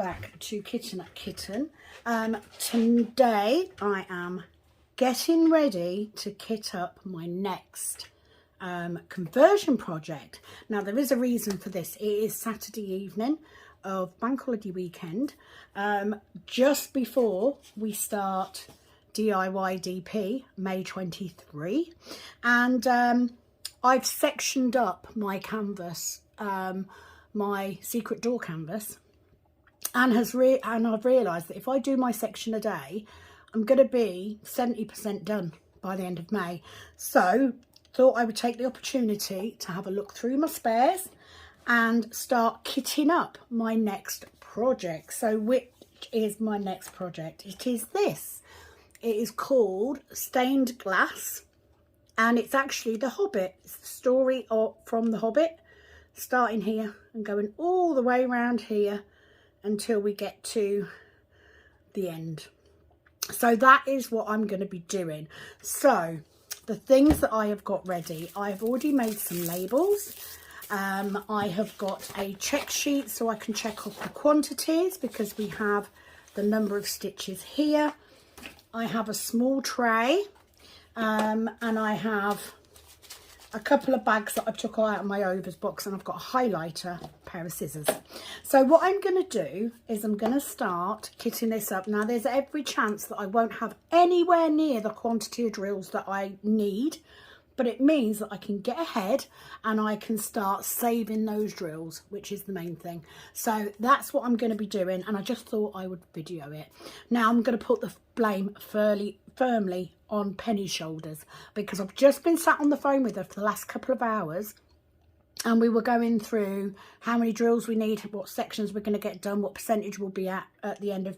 back to Kitten at Kitten. Today I am getting ready to kit up my next conversion project. Now there is a reason for this. It is Saturday evening of bank holiday weekend, just before we start DIY DP May 23, and I've sectioned up my canvas, my secret door canvas, and I've realised that if I do my section a day, I'm going to be 70% done by the end of May. So thought I would take the opportunity to have a look through my spares and start kitting up my next project. So which is my next project? It is this. It is called Stained Glass, and it's actually The Hobbit. It's the story from The Hobbit, starting here and going all the way around here until we get to the end. So that is what I'm going to be doing. So the things that I have got ready, I've already made some labels. I have got a check sheet so I can check off the quantities because we have the number of stitches here. I have a small tray, and I have a couple of bags that I took out of my overs box, and I've got a highlighter, a pair of scissors. So what I'm going to do is I'm going to start kitting this up. Now there's every chance that I won't have anywhere near the quantity of drills that I need, but it means that I can get ahead and I can start saving those drills, which is the main thing. So that's what I'm going to be doing, and I just thought I would video it. Now I'm going to put the blame firmly on Penny's shoulders, because I've just been sat on the phone with her for the last couple of hours, and we were going through how many drills we need, what sections we're going to get done, what percentage we'll be at the end of,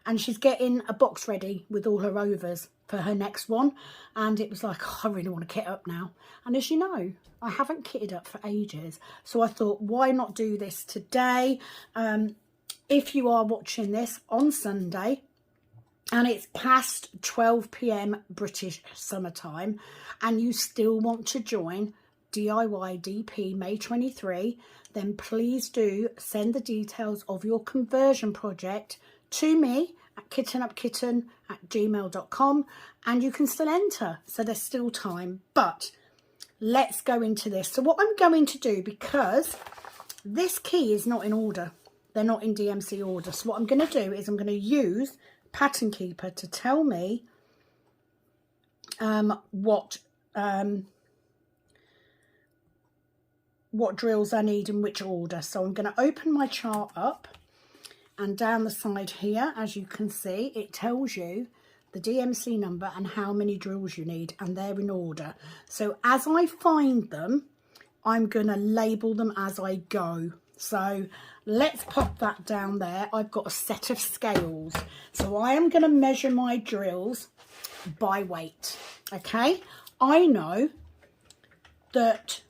and she's getting a box ready with all her overs for her next one. And it was like, oh, I really want to kit up now. And as you know, I haven't kitted up for ages, so I thought, why not do this today? If you are watching this on Sunday and it's past 12 p.m. British summertime and you still want to join DIY DP May 23, then please do send the details of your conversion project to me at kittenupkitten@gmail.com, and you can still enter, so there's still time. But let's go into this. So what I'm going to do, because this key is not in order, they're not in DMC order, so what I'm going to do is I'm going to use Pattern Keeper to tell me what drills I need in which order. So I'm going to open my chart up, and down the side here, as you can see, it tells you the DMC number and how many drills you need, and they're in order. So as I find them, I'm going to label them as I go. So let's pop that down there. I've got a set of scales, so I am going to measure my drills by weight. Okay, I know that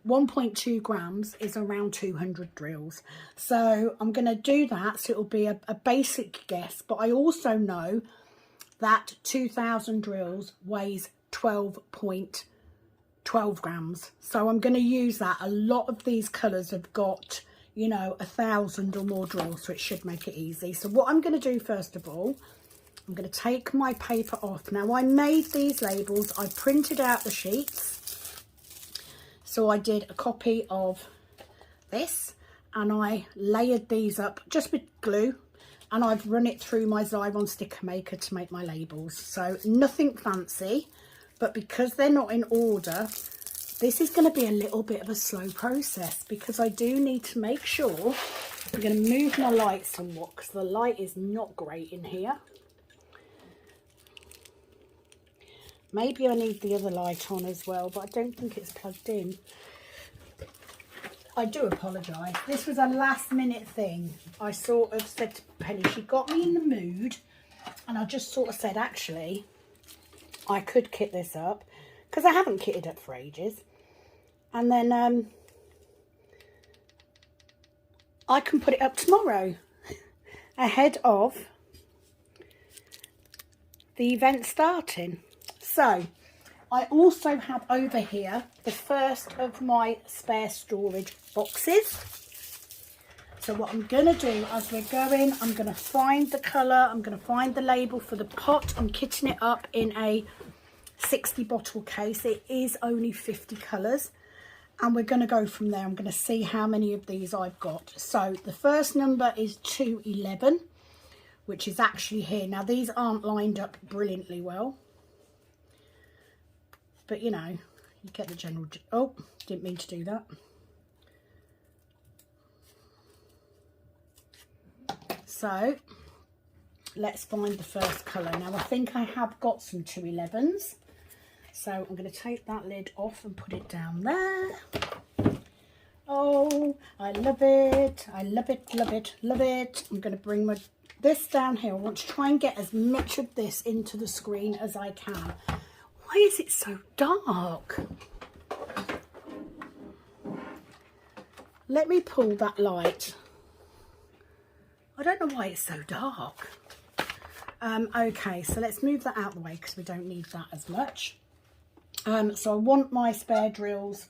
1.2 grams is around 200 drills, so I'm going to do that, so it'll be a basic guess, but I also know that 2,000 drills weighs 12.12 grams, so I'm going to use that. A lot of these colours have got, you know, 1,000 or more drills, so it should make it easy. So what I'm going to do first of all, I'm going to take my paper off. Now I made these labels, I printed out the sheets. So I did a copy of this and I layered these up just with glue, and I've run it through my Xyron sticker maker to make my labels. So nothing fancy, but because they're not in order, this is going to be a little bit of a slow process, because I do need to make sure. I'm going to move my light somewhat because the light is not great in here. Maybe I need the other light on as well, but I don't think it's plugged in. I do apologise. This was a last minute thing. I sort of said to Penny, she got me in the mood, and I just sort of said, actually, I could kit this up, because I haven't kitted up for ages. And then I can put it up tomorrow ahead of the event starting. So I also have over here the first of my spare storage boxes. So what I'm going to do as we're going, I'm going to find the colour, I'm going to find the label for the pot. I'm kitting it up in a 60 bottle case. It is only 50 colours. And we're going to go from there. I'm going to see how many of these I've got. So the first number is 211, which is actually here. Now these aren't lined up brilliantly well, but you know, you get the general. Oh, didn't mean to do that. So let's find the first colour. Now I think I have got some 211s. So I'm going to take that lid off and put it down there. Oh, I love it. I love it, love it, love it. I'm going to bring this down here. I want to try and get as much of this into the screen as I can. Why is it so dark? Let me pull that light. I don't know why it's so dark. Okay, so let's move that out of the way because we don't need that as much. So I want my spare drills,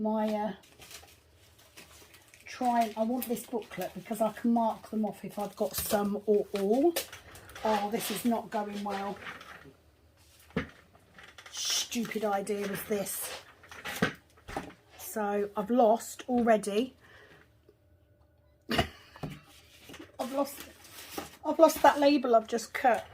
I want this booklet because I can mark them off if I've got some or all. Oh, this is not going well. Stupid idea was this. So I've lost already. I've lost that label I've just cut.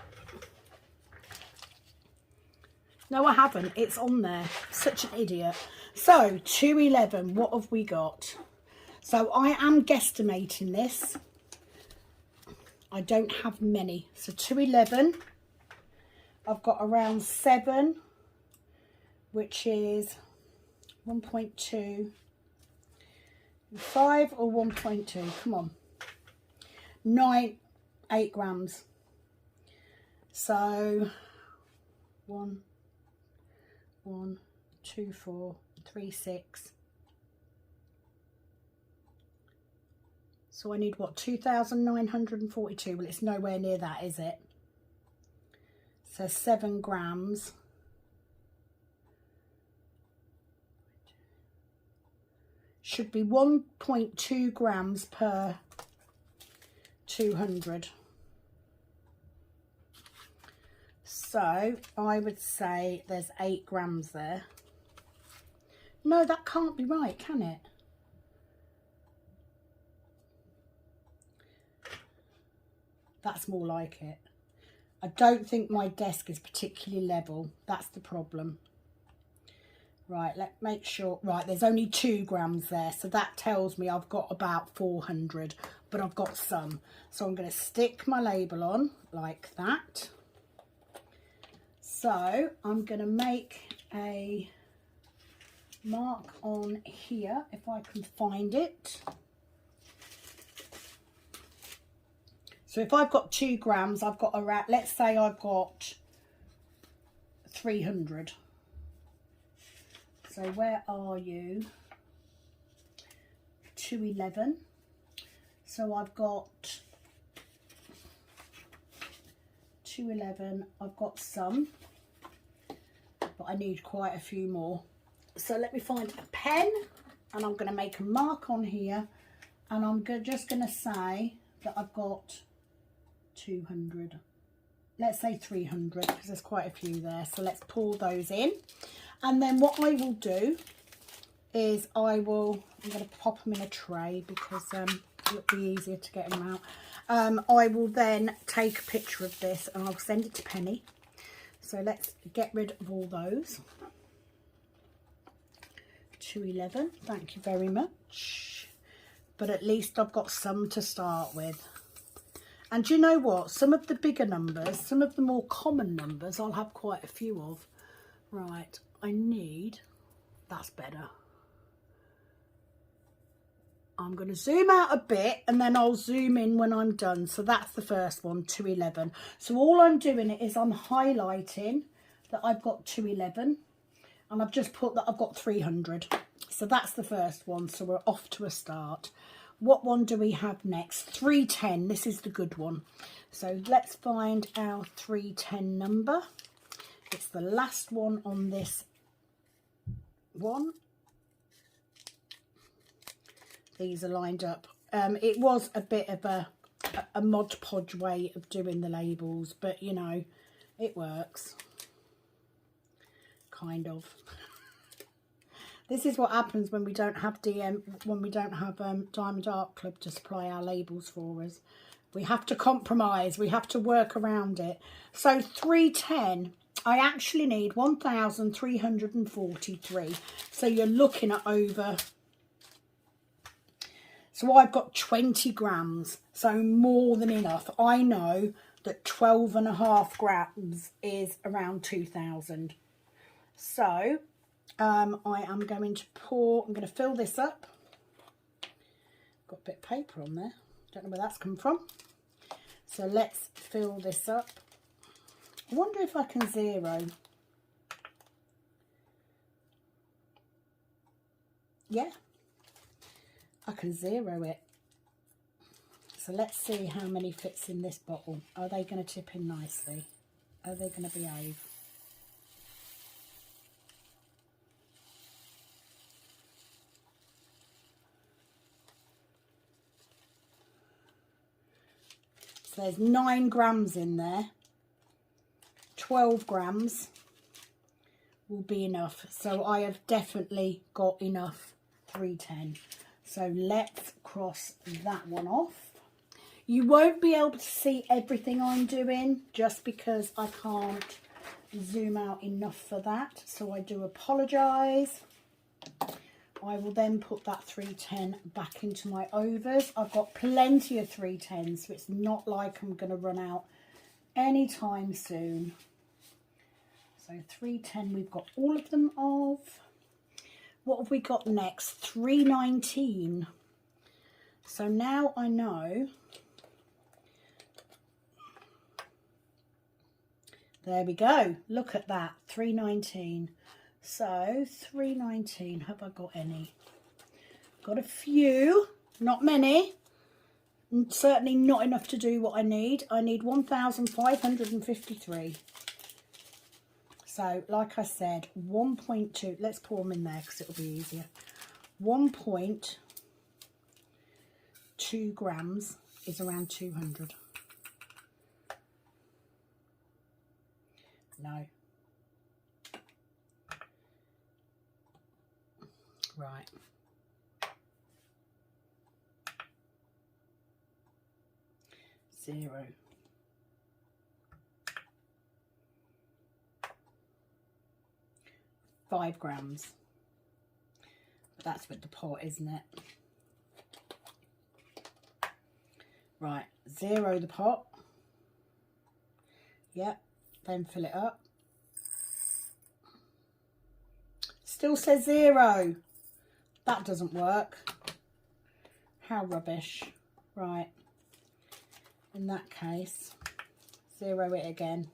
No, I haven't. It's on there. Such an idiot. So, 211. What have we got? So, I am guesstimating this. I don't have many. So, 211. I've got around 7, which is 1.2. 5 or 1.2? Come on. 8 grams. So, 1, 2, 4, 3, 6. So I need what, 2,942? Well, it's nowhere near that, is it? So 7 grams. Should be 1.2 grams per 200. So I would say there's 8 grams there. No, that can't be right, can it? That's more like it. I don't think my desk is particularly level. That's the problem. Right, let's make sure. Right, there's only 2 grams there. So that tells me I've got about 400, but I've got some. So I'm going to stick my label on like that. So I'm going to make a mark on here if I can find it. So if I've got 2 grams, I've got around, let's say I've got 300. So where are you? 211. So I've got 211. I've got some, but I need quite a few more. So let me find a pen and I'm going to make a mark on here, and I'm just going to say that I've got 200. Let's say 300 because there's quite a few there. So let's pull those in. And then what I will do is I'm going to pop them in a tray because it'll be easier to get them out. I will then take a picture of this and I'll send it to Penny. So let's get rid of all those. 211, thank you very much. But at least I've got some to start with. And do you know what? Some of the bigger numbers, some of the more common numbers, I'll have quite a few of. Right, I need, that's better. I'm going to zoom out a bit and then I'll zoom in when I'm done. So that's the first one, 211. So all I'm doing is I'm highlighting that I've got 211 and I've just put that I've got 300. So that's the first one. So we're off to a start. What one do we have next? 310. This is the good one. So let's find our 310 number. It's the last one on this one. These are lined up It was a bit of a Mod Podge way of doing the labels, but you know, it works. Kind of. This is what happens when we don't have Diamond Art Club to supply our labels for us. We have to compromise. We have to work around it. So 310, I actually need 1,343. So you're looking at over. So I've got 20 grams. So more than enough. I know that 12.5 grams is around 2,000. So I am going to pour, I'm going to fill this up. Got a bit of paper on there. Don't know where that's come from. So let's fill this up. I wonder if I can zero. Yeah, I can zero it. So let's see how many fits in this bottle. Are they going to tip in nicely? Are they going to behave? So there's 9 grams in there. 12 grams will be enough. So I have definitely got enough 310. So let's cross that one off. You won't be able to see everything I'm doing just because I can't zoom out enough for that. So I do apologise. I will then put that 310 back into my overs. I've got plenty of 310s, so it's not like I'm going to run out anytime soon. So 310, we've got all of them of. What have we got next? 319. So now I know. There we go. Look at that. 319. So 319, have I got any? Got a few, not many, and certainly not enough to do what I need. I need 1,553. So like I said, 1.2, let's pour them in there because it'll be easier. 1.2 grams is around 200. No. Right. Zero. $5 grams. But that's with the pot, isn't it? Right. Zero the pot. Yep. Then fill it up. Still says 0. That doesn't work. How rubbish. Right. In that case, 0 it again.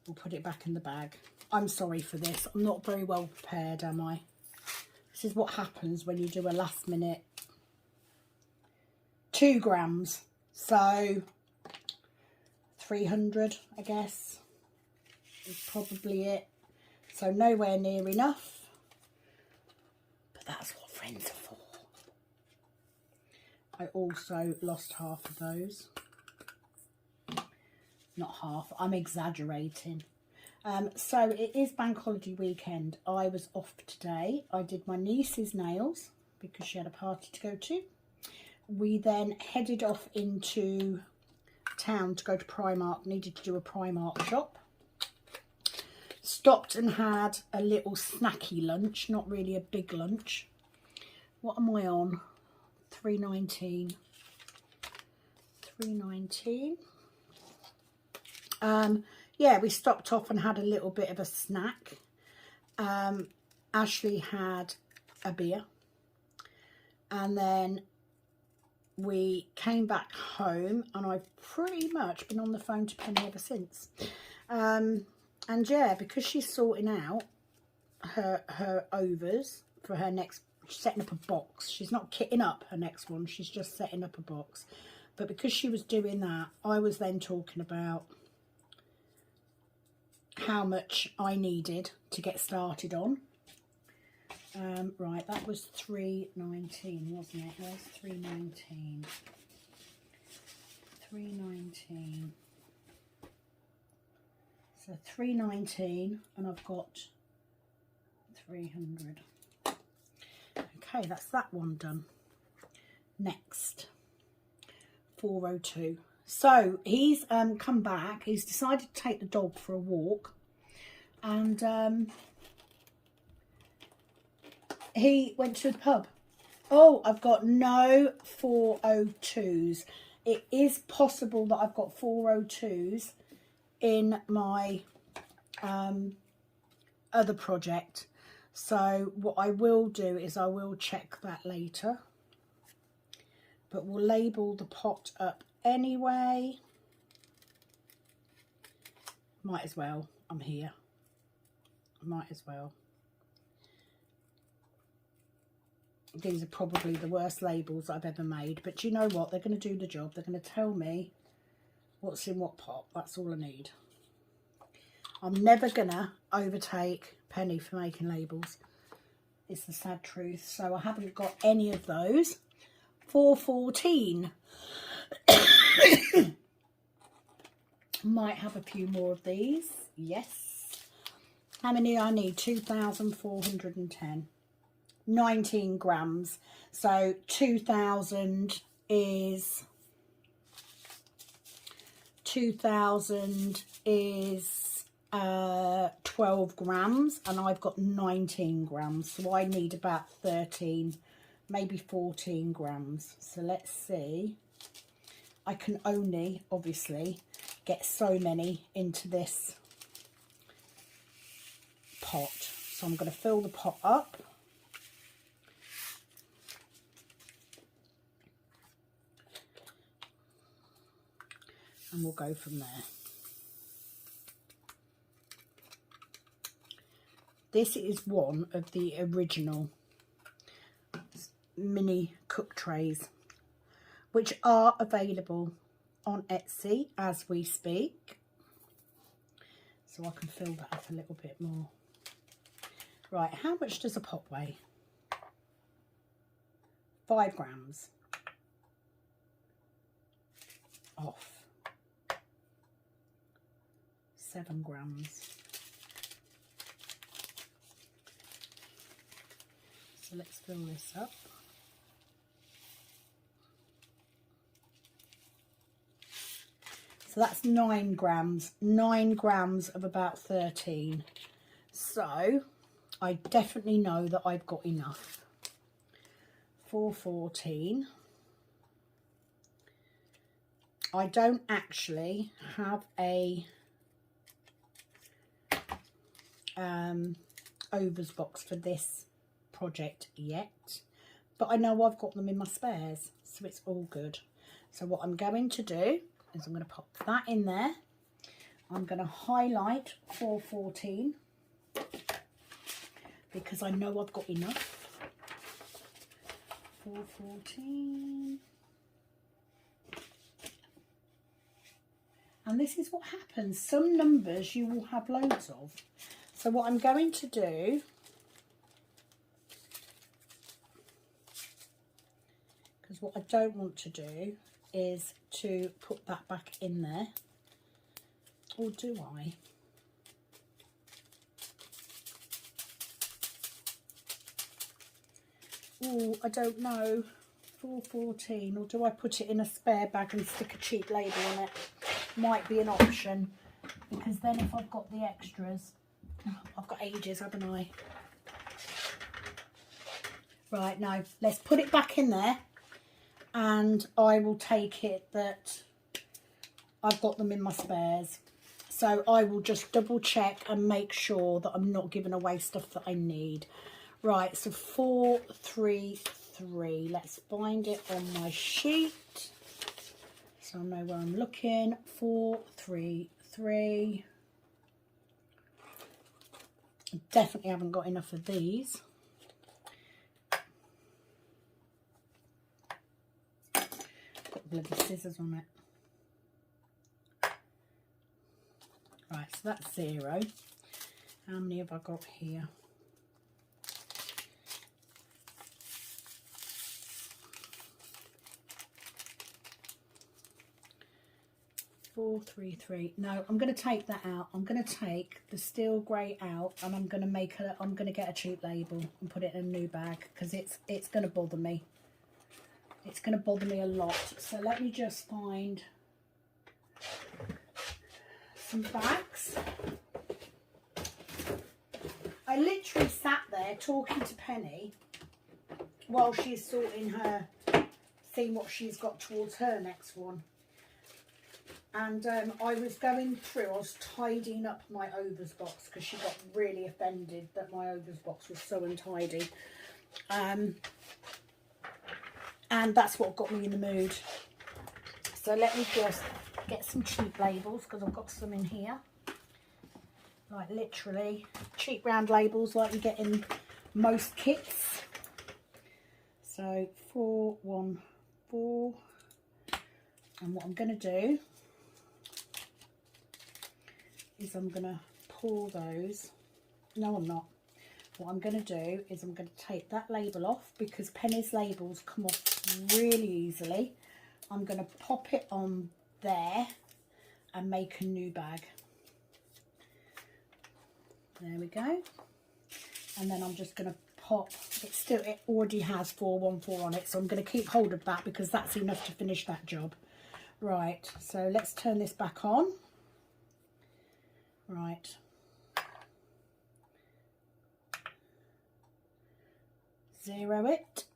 We'll put it back in the bag. I'm sorry for this. I'm not very well prepared, am I? This is what happens when you do a last minute. 2 grams. So 300, I guess, is probably it. So nowhere near enough. But that's what friends are for. I also lost half of those. Not half, I'm exaggerating. So it is bank holiday weekend. I was off today. I did my niece's nails because she had a party to go to. We then headed off into town to go to Primark. Needed to do a Primark shop. Stopped and had a little snacky lunch, not really a big lunch. What am I on? 319. 319. Yeah, we stopped off and had a little bit of a snack. Ashley had a beer. And then we came back home and I've pretty much been on the phone to Penny ever since. And yeah, because she's sorting out her overs for her next, setting up a box. She's not kitting up her next one, she's just setting up a box. But because she was doing that, I was then talking about how much I needed to get started on. Right, that was 319, wasn't it? Where's 319? 319. So 319, and I've got 300. Okay, that's that one done. Next, 402. So he's come back. He's decided to take the dog for a walk, and he went to the pub. Oh, I've got no 402s. It is possible that I've got 402s in my other project. So what I will do is I will check that later. But we'll label the pot up anyway. Might as well. I'm here. Might as well. These are probably the worst labels I've ever made. But you know what? They're going to do the job. They're going to tell me what's in what pot. That's all I need. I'm never going to overtake Penny for making labels. It's the sad truth. So I haven't got any of those. 414. Might have a few more of these. Yes. How many do I need? 2,410. 19 grams. So 2,000 is 12 grams, and I've got 19 grams, so I need about 13, maybe 14 grams. So let's see. I can only obviously get so many into this pot, so I'm going to fill the pot up. And we'll go from there. This is one of the original mini cook trays, which are available on Etsy as we speak. So I can fill that up a little bit more. Right, how much does a pot weigh? 5 grams. Off. 7 grams. So let's fill this up. So that's 9 grams. 9 grams of about 13. So I definitely know that I've got enough. 414. I don't actually have a overs box for this project yet, but I know I've got them in my spares, so it's all good. So what I'm going to do is I'm going to pop that in there. I'm going to highlight 414 because I know I've got enough. 414. And this is what happens. Some numbers you will have loads of. So what I'm going to do, because what I don't want to do is to put that back in there. Or do I? Oh, I don't know. 414. Or do I put it in a spare bag and stick a cheap label on it? Might be an option, because then if I've got the extras, I've got ages, haven't I? Right, now let's put it back in there, and I will take it that I've got them in my spares. So I will just double check and make sure that I'm not giving away stuff that I need. Right, so 433. Let's find it on my sheet so I know where I'm looking. 433. Definitely haven't got enough of these. Got bloody scissors on it. Right, so that's 0. How many have I got here? 433. No, I'm going to take that out. I'm going to take the steel grey out, and I'm going to get a cheap label and put it in a new bag, because it's going to bother me. It's going to bother me a lot. So let me just find some bags. I literally sat there talking to Penny while she's sorting her, seeing what she's got towards her next one. And I was going through, I was tidying up my overs box, because she got really offended that my overs box was so untidy. And that's what got me in the mood. So let me just get some cheap labels, because I've got some in here. Like literally cheap round labels like you get in most kits. So 414. And what I'm going to do is I'm going to pour those. No, I'm not. What I'm going to do is I'm going to take that label off, because Penny's labels come off really easily. I'm going to pop it on there and make a new bag. There we go. And then I'm just going to pop, it already has 414 on it, so I'm going to keep hold of that, because that's enough to finish that job. Right, so let's turn this back on. Right. Zero it.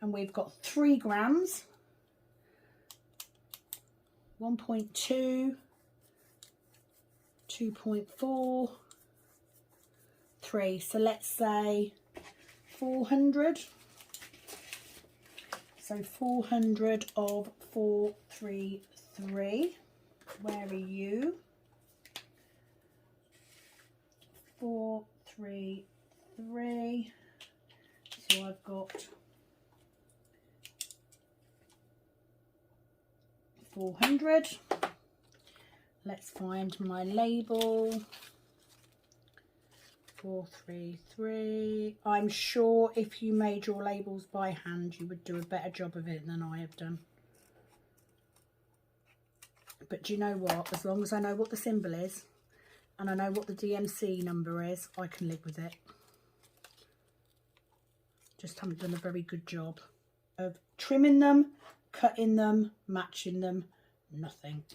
And we've got 3 grams. 1.2, 2.4, 3. So let's say 400. So 400 of 433. Where are you? 433. So I've got 400. Let's find my label. 433. I'm sure if you made your labels by hand, you would do a better job of it than I have done. But do you know what? As long as I know what the symbol is and I know what the DMC number is, I can live with it. Just haven't done a very good job of trimming them, cutting them, matching them, nothing.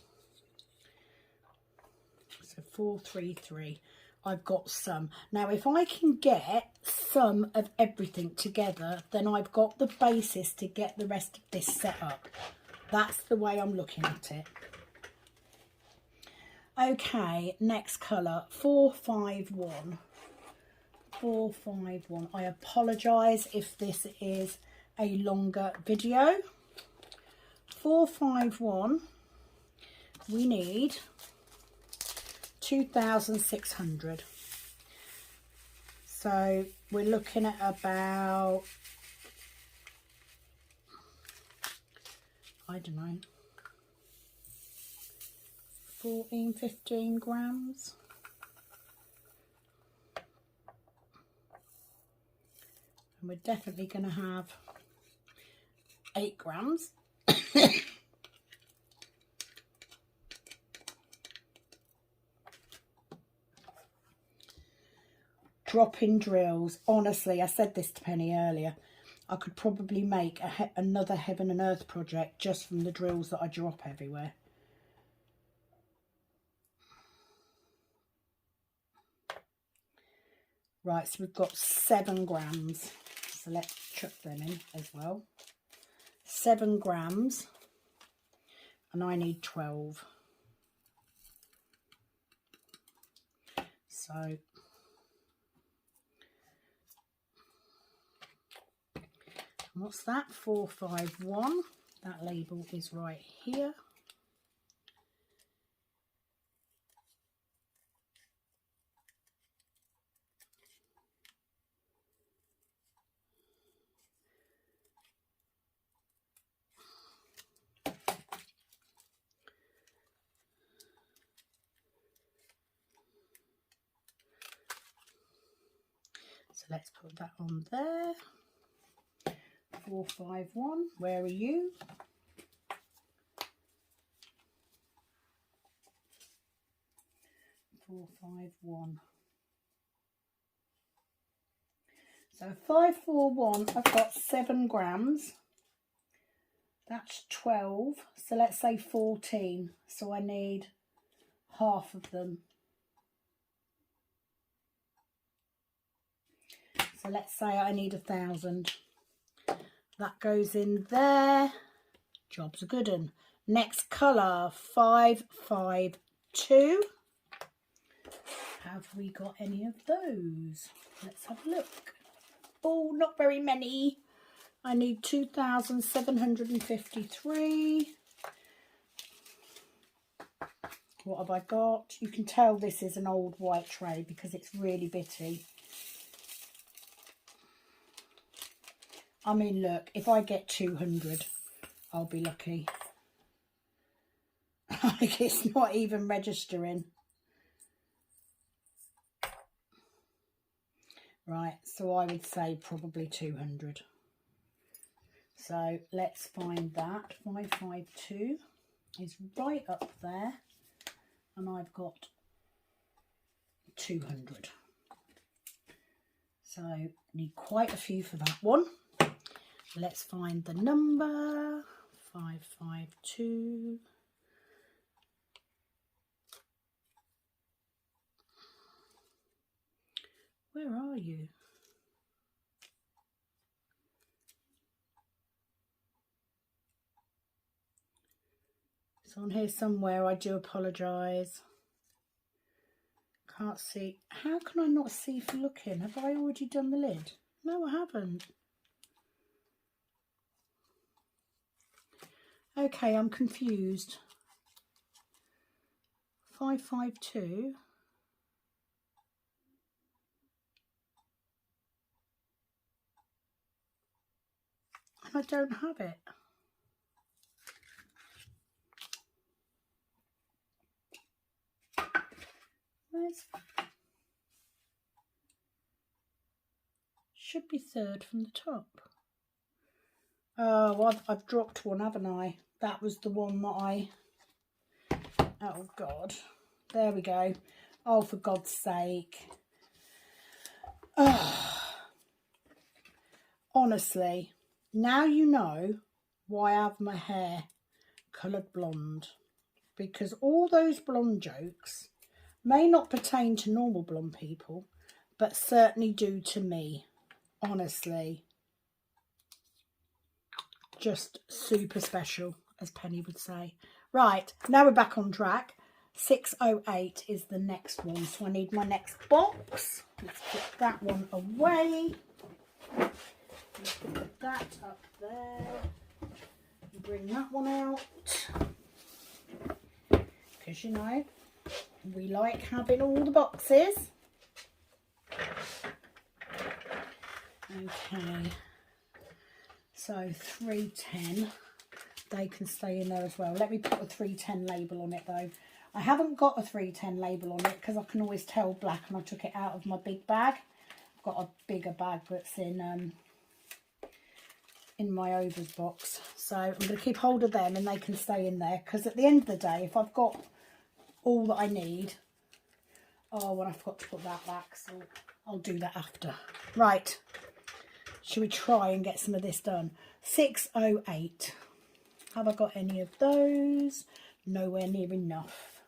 So 433. I've got some. Now if I can get some of everything together, then I've got the basis to get the rest of this set up. That's the way I'm looking at it. Okay, next colour, 451. 451. I apologise if this is a longer video. 451, we need 2,600. So we're looking at about, I don't know, 14, 15 grams. And we're definitely going to have 8 grams. Drop-in drills. Honestly, I said this to Penny earlier. I could probably make another Heaven and Earth project just from the drills that I drop everywhere. Right, so we've got 7 grams. So let's chuck them in as well. 7 grams. And I need 12. So what's that? 451. That label is right here. So let's put that on there. 451, where are you? 451. So 541, I've got 7 grams. That's 12. So let's say 14. So I need half of them. So let's say I need 1,000. That goes in there. Job's a good one. Next colour, 552. Have we got any of those? Let's have a look. Oh, not very many. I need 2,753. What have I got? You can tell this is an old white tray because it's really bitty. I mean, look, if I get 200, I'll be lucky. Like, it's not even registering. Right, so I would say probably 200. So let's find that. 552 is right up there. And I've got 200. So need quite a few for that one. Let's find the number. 552. Where are you? It's on here somewhere. I do apologise. Can't see. How can I not see for looking? Have I already done the lid? No, I haven't. Okay, I'm confused. 552. And I don't have it. Where's... Should be third from the top. Oh, I've dropped one, haven't I? That was the one that I... Oh, God. There we go. Oh, for God's sake. Oh. Honestly, now you know why I have my hair coloured blonde. Because all those blonde jokes may not pertain to normal blonde people, but certainly do to me. Honestly. Just super special, as Penny would say. Right, now we're back on track. 608 is the next one, so I need my next box. Let's put that one away. Let's put that up there. Bring that one out. Because, you know, we like having all the boxes. Okay. So 310, they can stay in there as well. Let me put a 310 label on it though. I haven't got a 310 label on it because I can always tell black, and I took it out of my big bag. I've got a bigger bag that's in my overs box. So I'm going to keep hold of them and they can stay in there, because at the end of the day, if I've got all that I need... Oh, well, I forgot to put that back, so I'll do that after. Right. Should we try and get some of this done? 608. Have I got any of those? Nowhere near enough.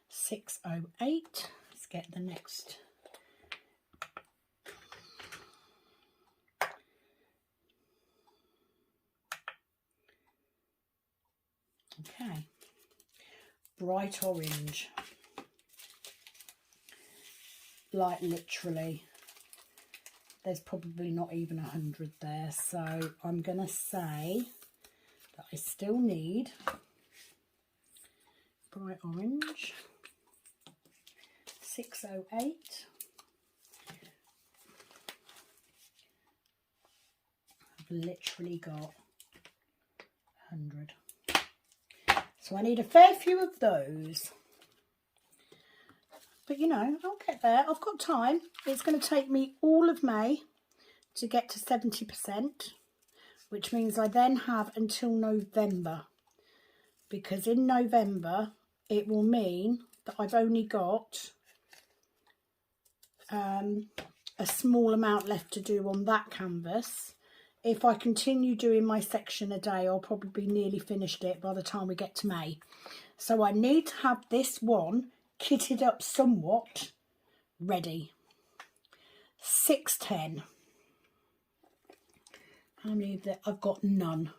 608. Let's get the next. Okay. Bright orange. Like literally. There's probably not even 100 there, so I'm going to say that I still need bright orange. 608. I've literally got 100. So I need a fair few of those. But you know, I'll get there. I've got time. It's going to take me all of May to get to 70%, which means I then have until November, because in November it will mean that I've only got a small amount left to do on that canvas. If I continue doing my section a day, I'll probably be nearly finished it by the time we get to May. So I need to have this one kitted up somewhat ready. 610. How many of that? I've got none.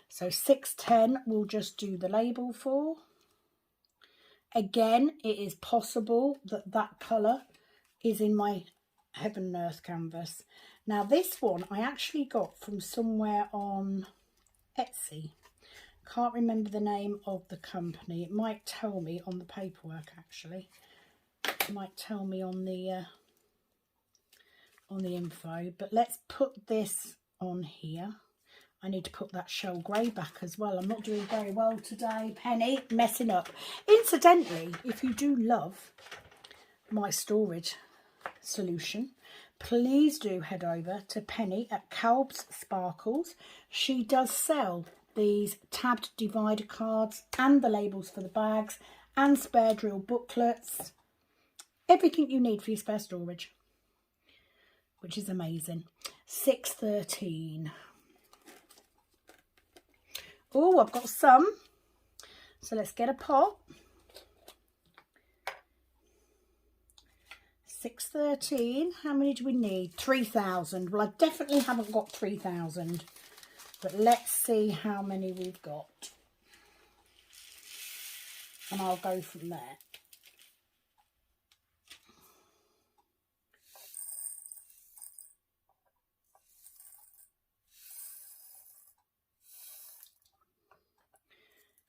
So 610 we'll just do the label for. Again, it is possible that that colour is in my Heaven and Earth canvas. Now this one I actually got from somewhere on Etsy. Can't remember the name of the company. It might tell me on the paperwork actually. It might tell me on the info. But let's put this on here. I need to put that shell grey back as well. I'm not doing very well today, Penny. Messing up. Incidentally, if you do love my storage solution, please do head over to Penny at Calb's Sparkles. She does sell these tabbed divider cards and the labels for the bags and spare drill booklets. Everything you need for your spare storage, which is amazing. 613. Oh, I've got some. So let's get a pot. 613. How many do we need? 3,000. Well, I definitely haven't got 3,000. But let's see how many we've got. And I'll go from there.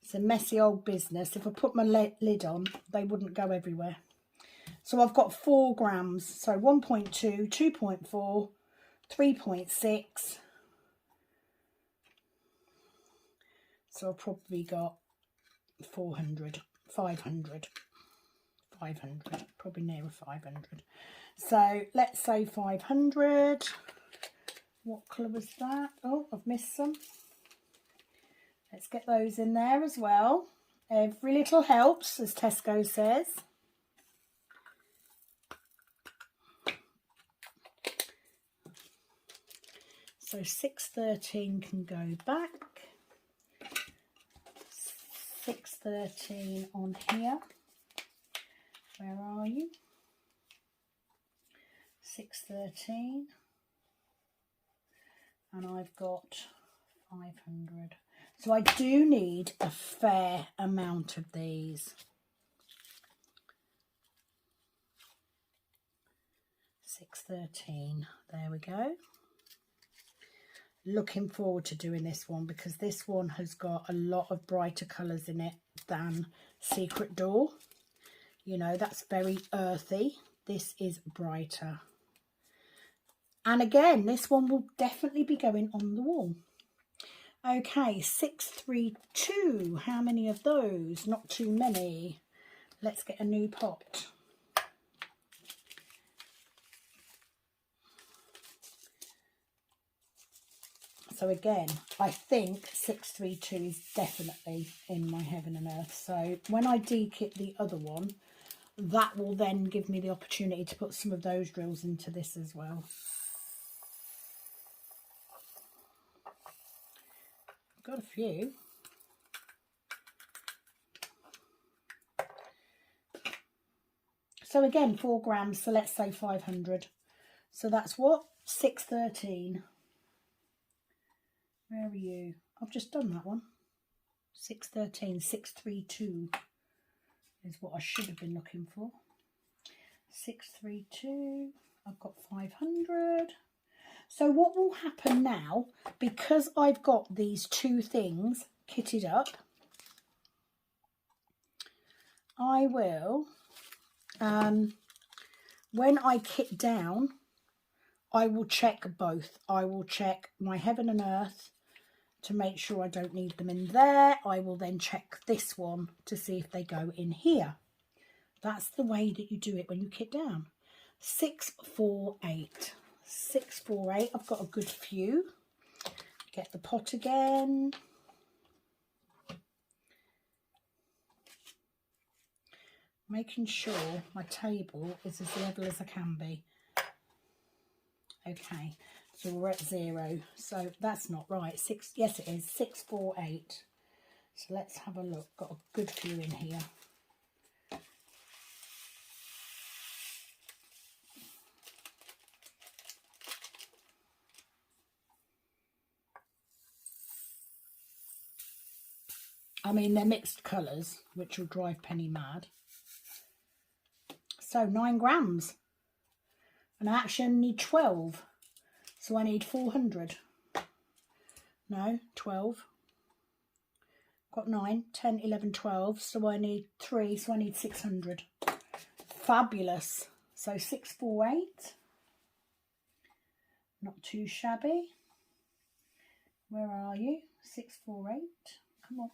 It's a messy old business. If I put my lid on, they wouldn't go everywhere. So I've got 4 grams. So 1.2, 2.4, 3.6. So I've probably got 400, 500, probably nearer 500. So let's say 500. What colour was that? Oh, I've missed some. Let's get those in there as well. Every little helps, as Tesco says. So 613 can go back. 613 on here. Where are you? 613. And I've got 500. So I do need a fair amount of these. 613. There we go. Looking forward to doing this one because this one has got a lot of brighter colours in it than Secret Door. You know, that's very earthy. This is brighter. And again, this one will definitely be going on the wall. Okay, 632. How many of those? Not too many. Let's get a new pot. So again, I think 632 is definitely in my Heaven and Earth. So when I dekit the other one, that will then give me the opportunity to put some of those drills into this as well. Got a few. So again, 4 grams, so let's say 500. So that's what? 613. Where are you? I've just done that one. 613, 632 is what I should have been looking for. 632, I've got 500. So what will happen now, because I've got these 2 things kitted up, I will, when I kit down, I will check both. I will check my Heaven and Earth to make sure I don't need them in there. I will then check this one to see if they go in here. That's the way that you do it when you kit down. 648. 648. I've got a good few. Get the pot again. Making sure my table is as level as I can be. Okay, so we're at 0. So that's not right. Yes, it is. 648. So let's have a look. Got a good few in here. I mean, they're mixed colours, which will drive Penny mad. So 9 grams. And I actually need 12. So I need 400. No, 12. Got 9, 10, 11, 12. So I need 3. So I need 600. Fabulous. So 648. Not too shabby. Where are you? 648. Come on.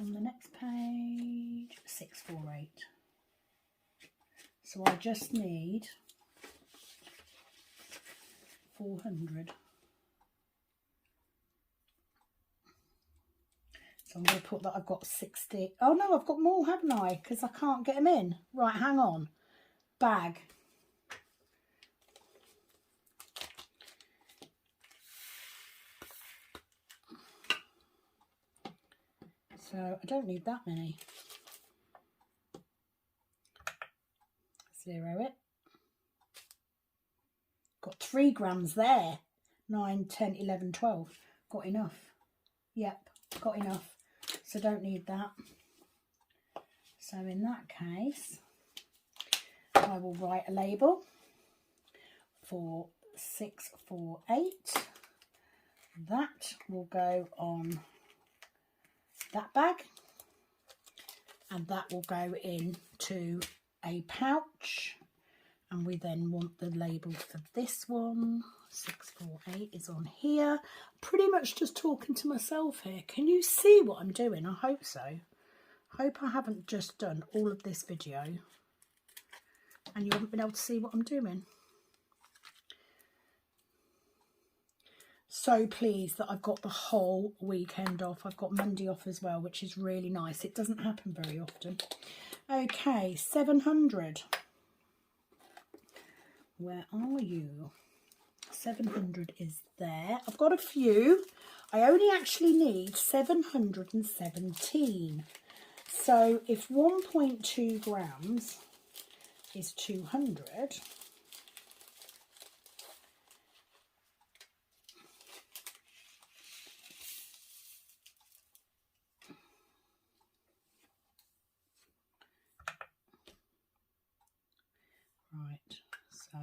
On the next page, 648. So I just need 400. So I'm going to put that I've got 60. Oh no, I've got more, haven't I? Because I can't get them in. Right, hang on. Bag. So I don't need that many. 0 it. Got 3 grams there. 9, 10, 11, 12. Got enough. Yep, got enough. So don't need that. So in that case, I will write a label for 648. That will go on that bag, and that will go into a pouch, and we then want the label for this one. 648 is on here. Pretty much just talking to myself here. Can you see what I'm doing? I hope so. Hope I haven't just done all of this video and you haven't been able to see what I'm doing. So pleased that I've got the whole weekend off. I've got Monday off as well, which is really nice. It doesn't happen very often. Okay, 700. Where are you? 700 is there. I've got a few. I only actually need 717. So if 1.2 grams is 200, right, so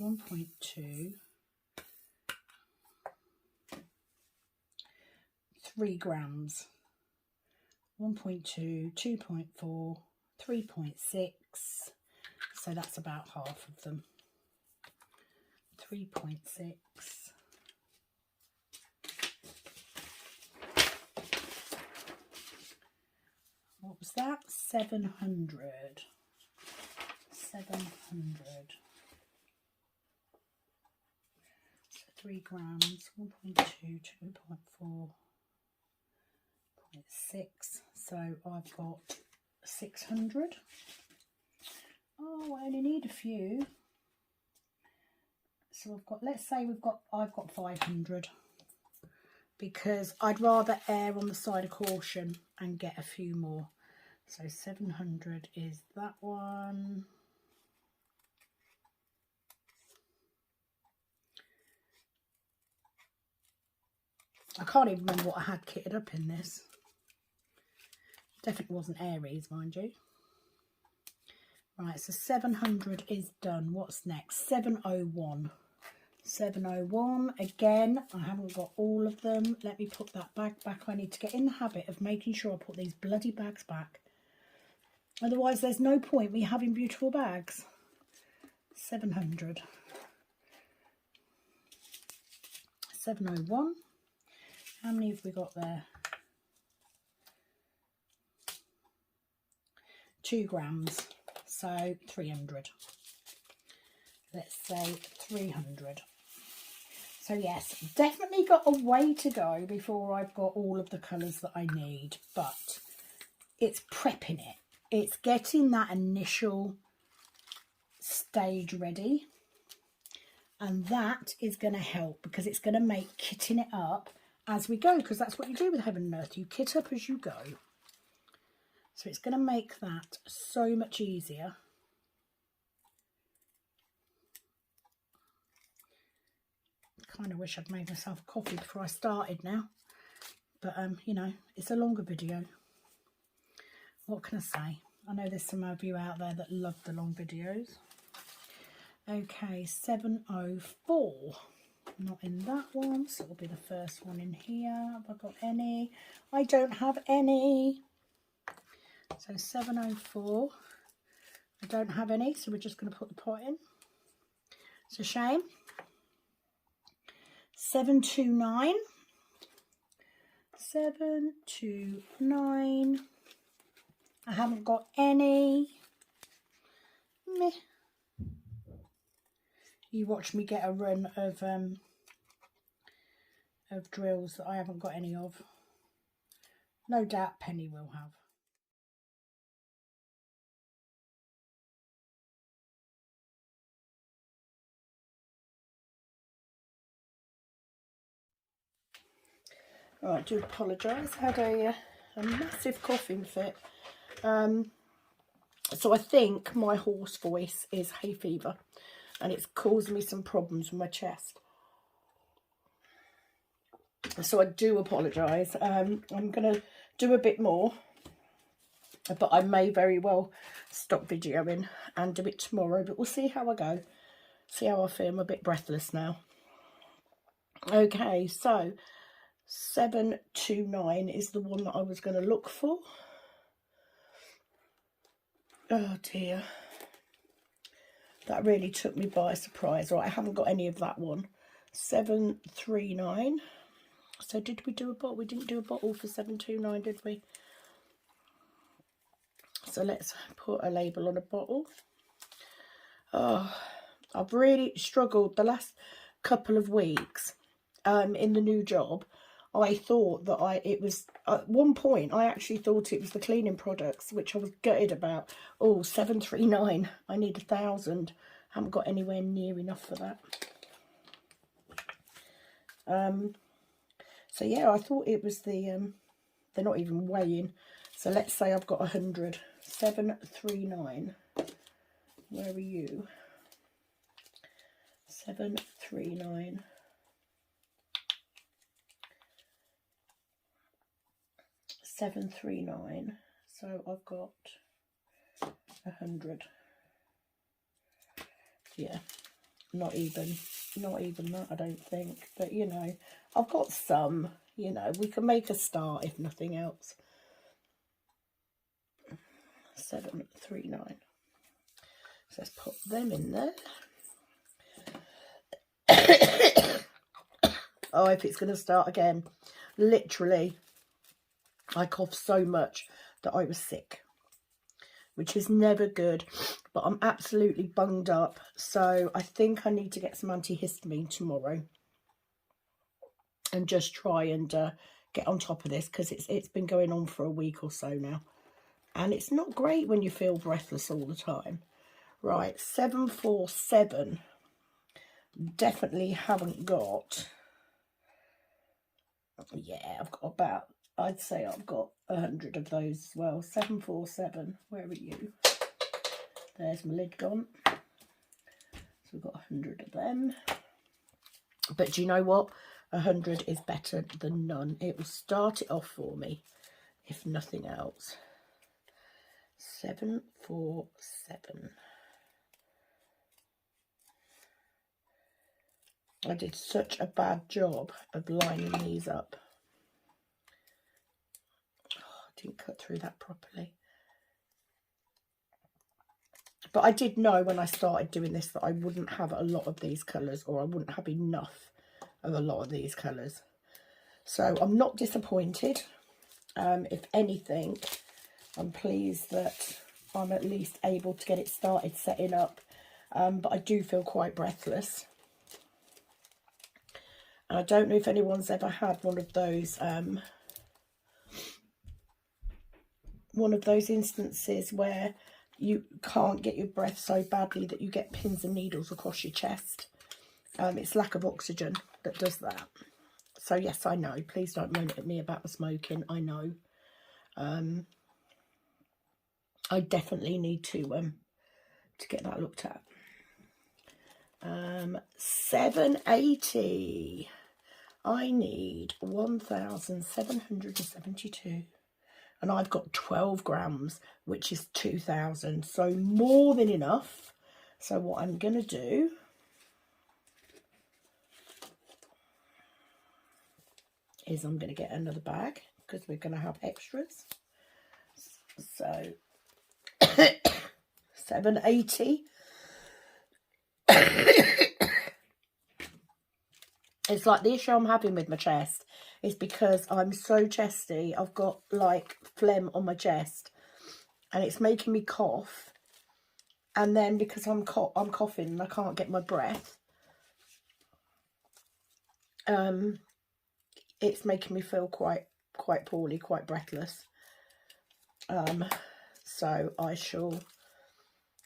1.2, 3 grams, 1.2, 2.4, 3.6, so that's about half of them. 3.6. What was that? 700. 700. So 3 grams, 1.2, 2.4, 0.6. So I've got 600. Oh, I only need a few. So I've got, let's say I've got 500, because I'd rather err on the side of caution and get a few more. So 700 is that one. I can't even remember what I had kitted up in this. Definitely wasn't Aries, mind you. Right, so 700 is done. What's next? 701. 701. Again, I haven't got all of them. Let me put that bag back. I need to get in the habit of making sure I put these bloody bags back. Otherwise, there's no point me having beautiful bags. 700. 701. How many have we got there? 2 grams, so 300. Let's say 300. So yes, definitely got a way to go before I've got all of the colours that I need, but it's prepping it. It's getting that initial stage ready, and that is going to help because it's going to make kitting it up as we go, because that's what you do with Heaven and Earth. You kit up as you go. So it's going to make that so much easier. Kind of wish I'd made myself a coffee before I started now, but you know, it's a longer video. What can I say? I know there's some of you out there that love the long videos. Okay, 704. Not in that one, so it'll be the first one in here. Have I got any? I don't have any. So 704. I don't have any, so we're just going to put the pot in. It's a shame. 729. 729. I haven't got any. Meh. You watch me get a run of drills that I haven't got any of. No doubt Penny will have. Right, I do apologise. I had a massive coughing fit. So I think my hoarse voice is hay fever, and it's caused me some problems with my chest. So I do apologise. I'm going to do a bit more, but I may very well stop videoing and do it tomorrow, but we'll see how I go. See how I feel. I'm a bit breathless now. Okay, so 729 is the one that I was going to look for. Oh dear. That really took me by surprise. Right, I haven't got any of that one. 739. So did we do a bottle? We didn't do a bottle for 729, did we? So let's put a label on a bottle. Oh, I've really struggled the last couple of weeks in the new job. I thought that it was, at one point, I actually thought it was the cleaning products, which I was gutted about. Oh, 739, I need 1,000. Haven't got anywhere near enough for that. So yeah, I thought it was the, they're not even weighing. So let's say I've got 100. 739. Where are you? 739. 739. So I've got 100. Yeah, not even that, I don't think. But you know, I've got some. You know, we can make a start if nothing else. 739. So let's put them in there. Oh, if it's going to start again. Literally, I coughed so much that I was sick, which is never good, but I'm absolutely bunged up. So I think I need to get some antihistamine tomorrow and just try and get on top of this, because it's been going on for a week or so now. And it's not great when you feel breathless all the time. Right, 747. Definitely haven't got. Yeah, I've got about, I'd say I've got 100 of those as well. 747, where are you? There's my lid gone. So we've got 100 of them. But do you know what? 100 is better than none. It will start it off for me, if nothing else. 747. I did such a bad job of lining these up. Oh, I didn't cut through that properly. But I did know when I started doing this that I wouldn't have a lot of these colours, or I wouldn't have enough of a lot of these colours. So I'm not disappointed. If anything, I'm pleased that I'm at least able to get it started setting up. But I do feel quite breathless. And I don't know if anyone's ever had one of those instances where you can't get your breath so badly that you get pins and needles across your chest. It's lack of oxygen that does that. So yes, I know. Please don't moan at me about the smoking. I know. I definitely need to get that looked at. 780. I need 1,772. And I've got 12 grams, which is 2,000. So more than enough. So what I'm going to do is I'm going to get another bag because we're going to have extras. So 780. It's like the issue I'm having with my chest is because I'm so chesty. I've got like phlegm on my chest and it's making me cough. And then because I'm coughing and I can't get my breath, it's making me feel quite poorly, quite breathless. So I shall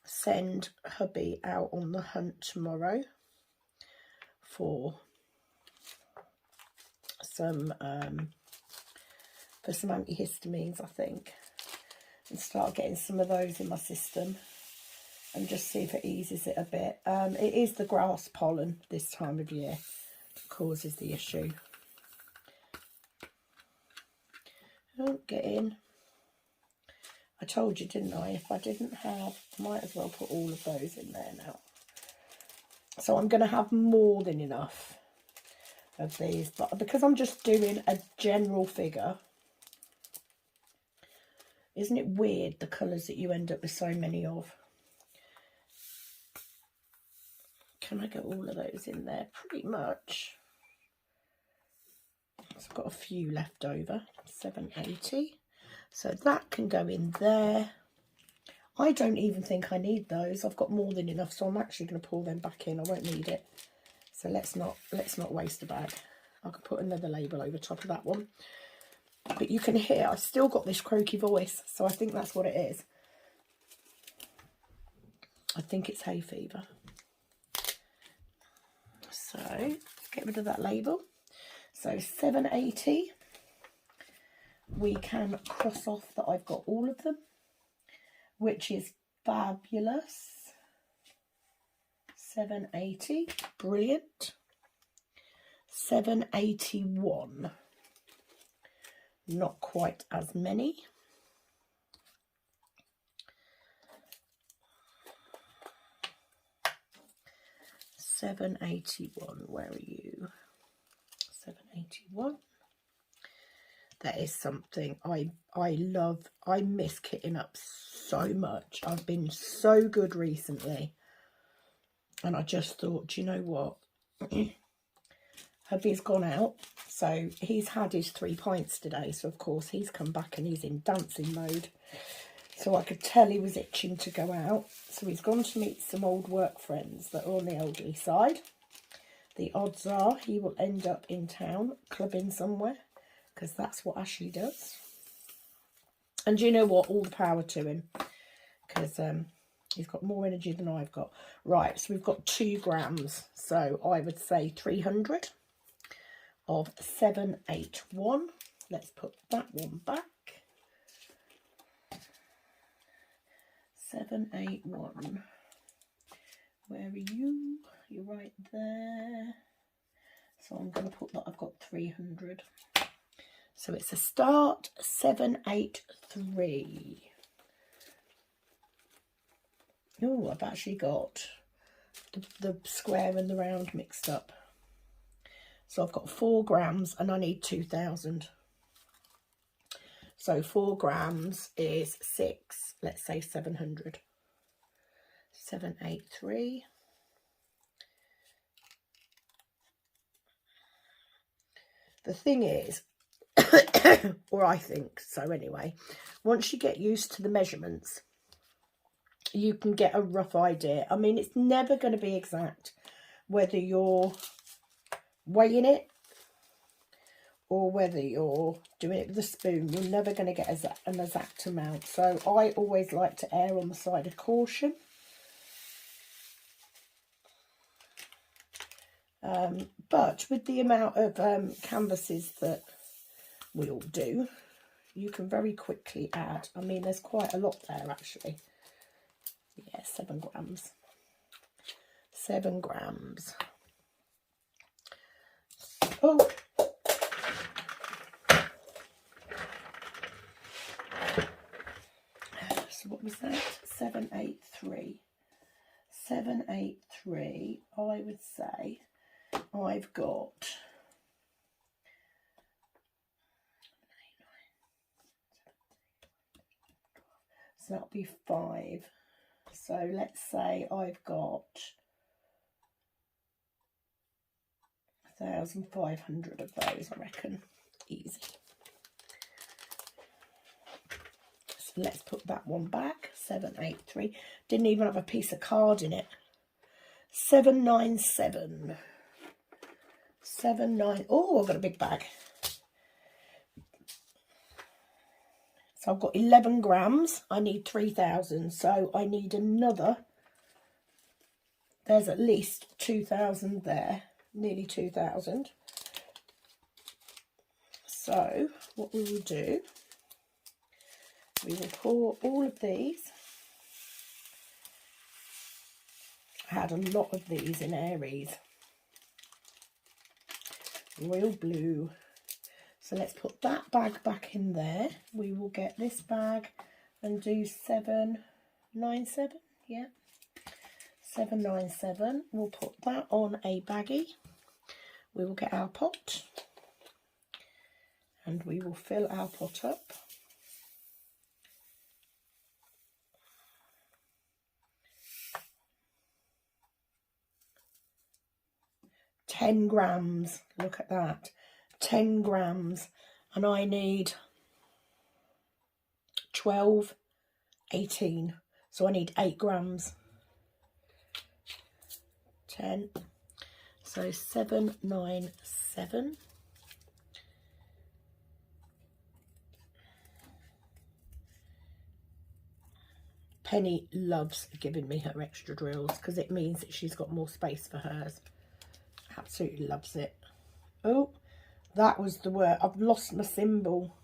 send hubby out on the hunt tomorrow for some antihistamines, I think, and start getting some of those in my system and just see if it eases it a bit. It is the grass pollen this time of year that causes the issue. Oh, get in. I told you, didn't I? If I didn't have, I might as well put all of those in there now. So I'm going to have more than enough of these, but because I'm just doing a general figure, isn't it weird the colours that you end up with so many of? Can I get all of those in there? Pretty much. So I've got a few left over. 780. So that can go in there. I don't even think I need those. I've got more than enough, so I'm actually going to pull them back in. I won't need it. So let's not waste a bag. I could put another label over top of that one. But you can hear I've still got this croaky voice, so I think that's what it is. I think it's hay fever. So let's get rid of that label. So 780. We can cross off that I've got all of them, which is fabulous. 780, brilliant. 781, not quite as many. 781, where are you? 781. That is something I love. I miss kitting up so much. I've been so good recently. And I just thought, do you know what? Hubby's gone out. So he's had his 3 pints today. So of course he's come back and he's in dancing mode. So I could tell he was itching to go out. So he's gone to meet some old work friends that are on the elderly side. The odds are he will end up in town clubbing somewhere, because that's what Ashley does. And you know what? All the power to him, because he's got more energy than I've got. Right, so we've got 2 grams. So I would say 300 of 781. Let's put that one back. 781. Where are you? You're right there. So I'm going to put that I've got 300. So it's a start, 783. Oh, I've actually got the square and the round mixed up. So I've got 4 grams and I need 2,000. So 4 grams is 6, let's say 700. 783. The thing is, or I think so anyway, once you get used to the measurements, you can get a rough idea. I mean, it's never going to be exact, whether you're weighing it or whether you're doing it with a spoon. You're never going to get an exact amount. So I always like to err on the side of caution. But with the amount of canvases that we all do, you can very quickly add. I mean, there's quite a lot there, actually. Yeah, 7 grams. 7 grams. Oh. So what was that? 783. 783, I would say I've got so that'll be 5. So let's say I've got 1,500 of those, I reckon. Easy. So let's put that one back. 783. Didn't even have a piece of card in it. 797. 79. Oh, I've got a big bag. So I've got 11 grams. I need 3,000. So I need another. There's at least 2,000 there. Nearly 2,000. So what we will do, we will pour all of these. I had a lot of these in Aries. Royal blue. So let's put that bag back in there. We will get this bag and do 797. Yeah. 797. We'll put that on a baggie. We will get our pot and we will fill our pot up. £10 grams. Look at that. 10 grams. And I need 12, 18. So I need 8 grams. 10. So 797. Penny loves giving me her extra drills because it means that she's got more space for hers. Absolutely loves it. Oh, that was the word. I've lost my symbol.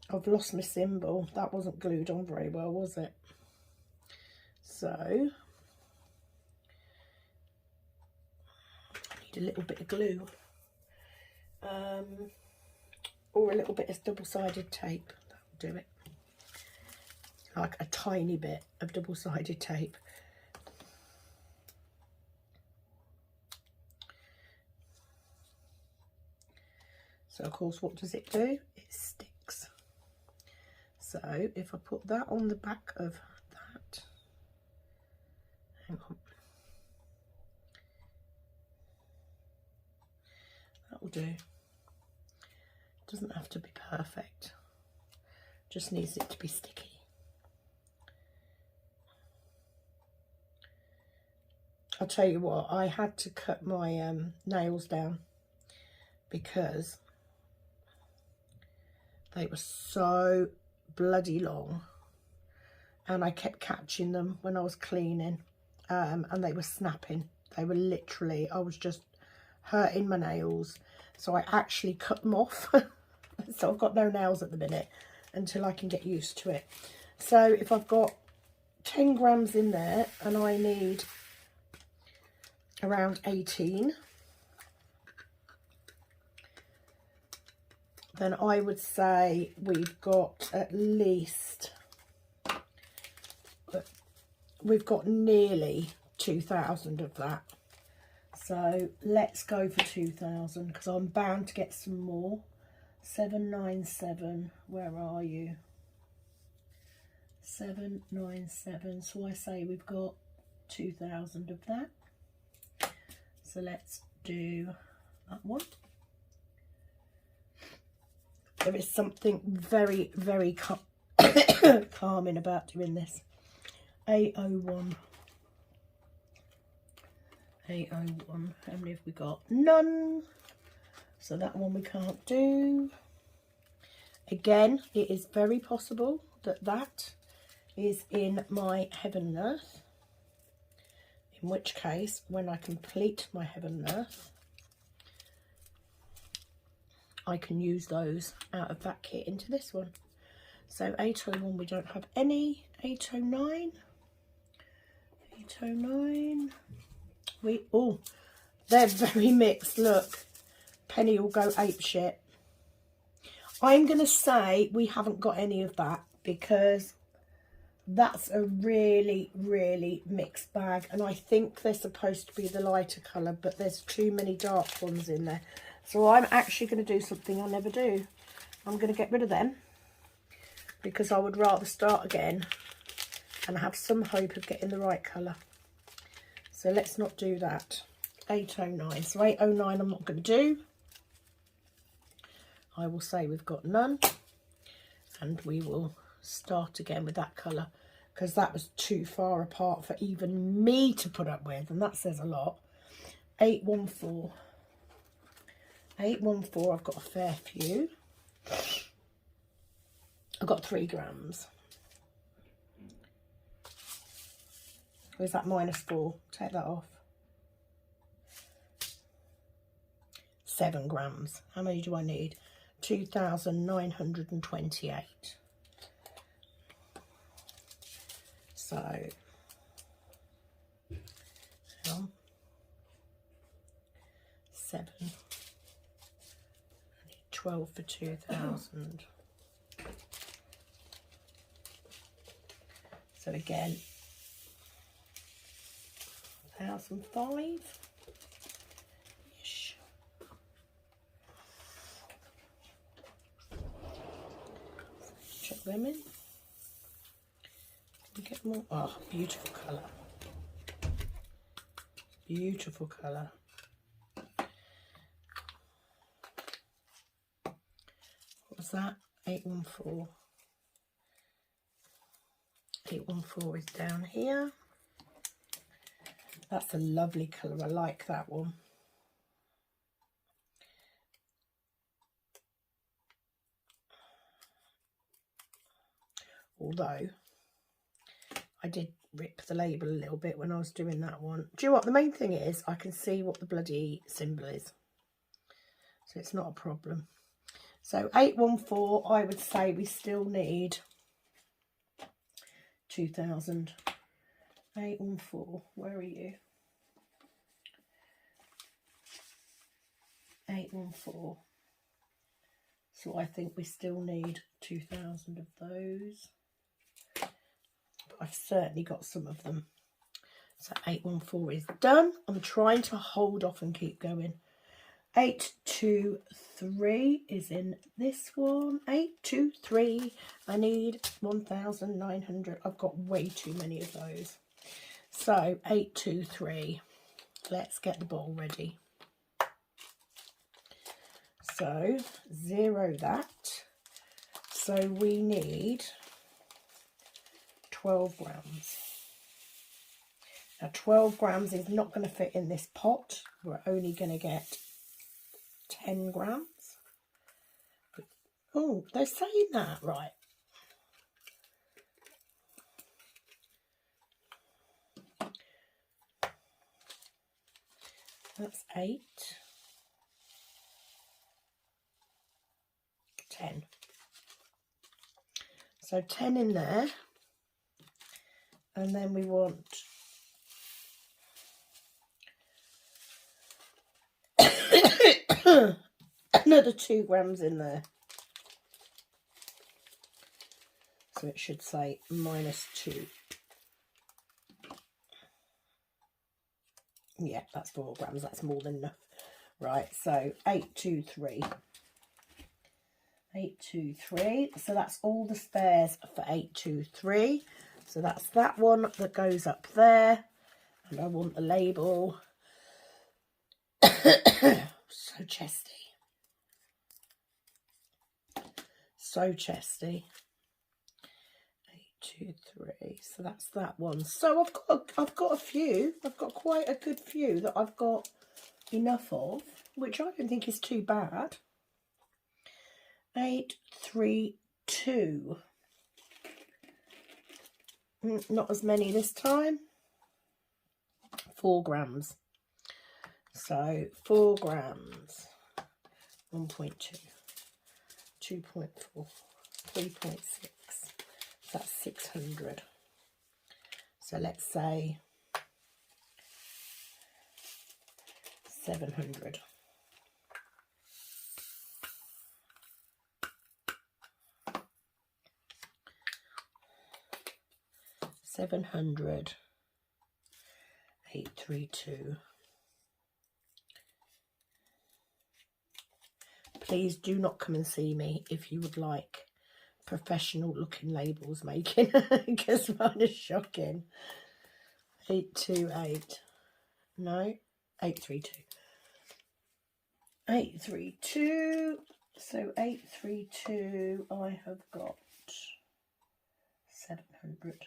I've lost my symbol. That wasn't glued on very well, was it? So I need a little bit of glue. Or a little bit of double-sided tape. That'll do it. Like a tiny bit of double-sided tape. So of course, what does it do? It sticks. So if I put that on the back of that, hang on, that will do. Doesn't have to be perfect, just needs it to be sticky. I'll tell you what, I had to cut my nails down because they were so bloody long and I kept catching them when I was cleaning and they were snapping. They were literally, I was just hurting my nails. So I actually cut them off. So I've got no nails at the minute until I can get used to it. So if I've got 10 grams in there and I need around 18, then I would say we've got at least, we've got nearly 2,000 of that. So let's go for 2,000 because I'm bound to get some more. 797, where are you? 797, so I say we've got 2,000 of that. So let's do that one. There is something very, very calming about doing this. 801. 801. How many have we got? None. So that one we can't do. Again, it is very possible that that is in my heaven and earth. In which case, when I complete my heaven and earth, I can use those out of that kit into this one. So 801 we don't have any. 809. 809. Oh, they're very mixed. Look, Penny will go apeshit. I'm going to say we haven't got any of that because that's a really, really mixed bag. And I think they're supposed to be the lighter colour, but there's too many dark ones in there. So I'm actually going to do something I never do. I'm going to get rid of them because I would rather start again and have some hope of getting the right colour. So let's not do that. 809. So 809 I'm not going to do. I will say we've got none. And we will start again with that colour because that was too far apart for even me to put up with. And that says a lot. 814. 814, I've got a fair few. I've got 3 grams. Where's that -4? Take that off. 7 grams. How many do I need? 2,928. So, hang on. 7. 12 for 2,000. So again, 1,005-ish. Chuck them in. Can we get more? Oh, beautiful colour. Beautiful colour. What was that? 814. 814 is down here. That's a lovely colour. I like that one. Although I did rip the label a little bit when I was doing that one. Do you know what? The main thing is I can see what the bloody symbol is. So it's not a problem. So 814, I would say we still need 2,000. 814, where are you? 814. So I think we still need 2,000 of those. But I've certainly got some of them. So 814 is done. I'm trying to hold off and keep going. 823 is in this one. 823. I need 1,900. I've got way too many of those. So 823. Let's get the bowl ready. So 0 that. So we need 12 grams. Now 12 grams is not going to fit in this pot. We're only going to get 10 grams. Oh, they're saying that right. That's 8. 10. So 10 in there. And then we want another 2 grams in there. So it should say -2. Yeah, that's 4 grams. That's more than enough. Right, so 823. 823. So that's all the spares for 823. So that's that one that goes up there. And I want the label. So chesty. So chesty. 2, 3. So that's that one. So I've got a few. I've got quite a good few that I've got enough of, which I don't think is too bad. 8, 3, 2. Not as many this time. 4 grams. So 4 grams. 1.2, 2.4, 3.6. That's 600. So let's say 700. 700. 832. Please do not come and see me if you would like professional looking labels making, because mine is shocking. 828. No, 832. 832. So 832, I have got 700.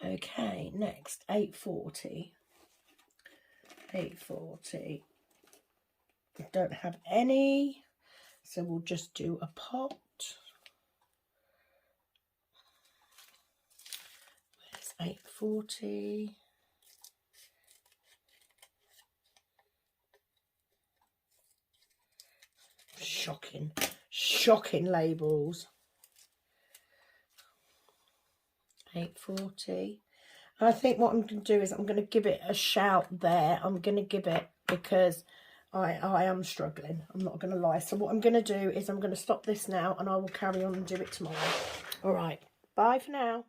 Okay, next 840. 840. I don't have any, so we'll just do a pot. Where's 840? Shocking labels. 840. I think what I'm going to do is I'm going to give it a shout there. I'm going to give it, because I am struggling. I'm not going to lie. So what I'm going to do is I'm going to stop this now and I will carry on and do it tomorrow. All right. Bye for now.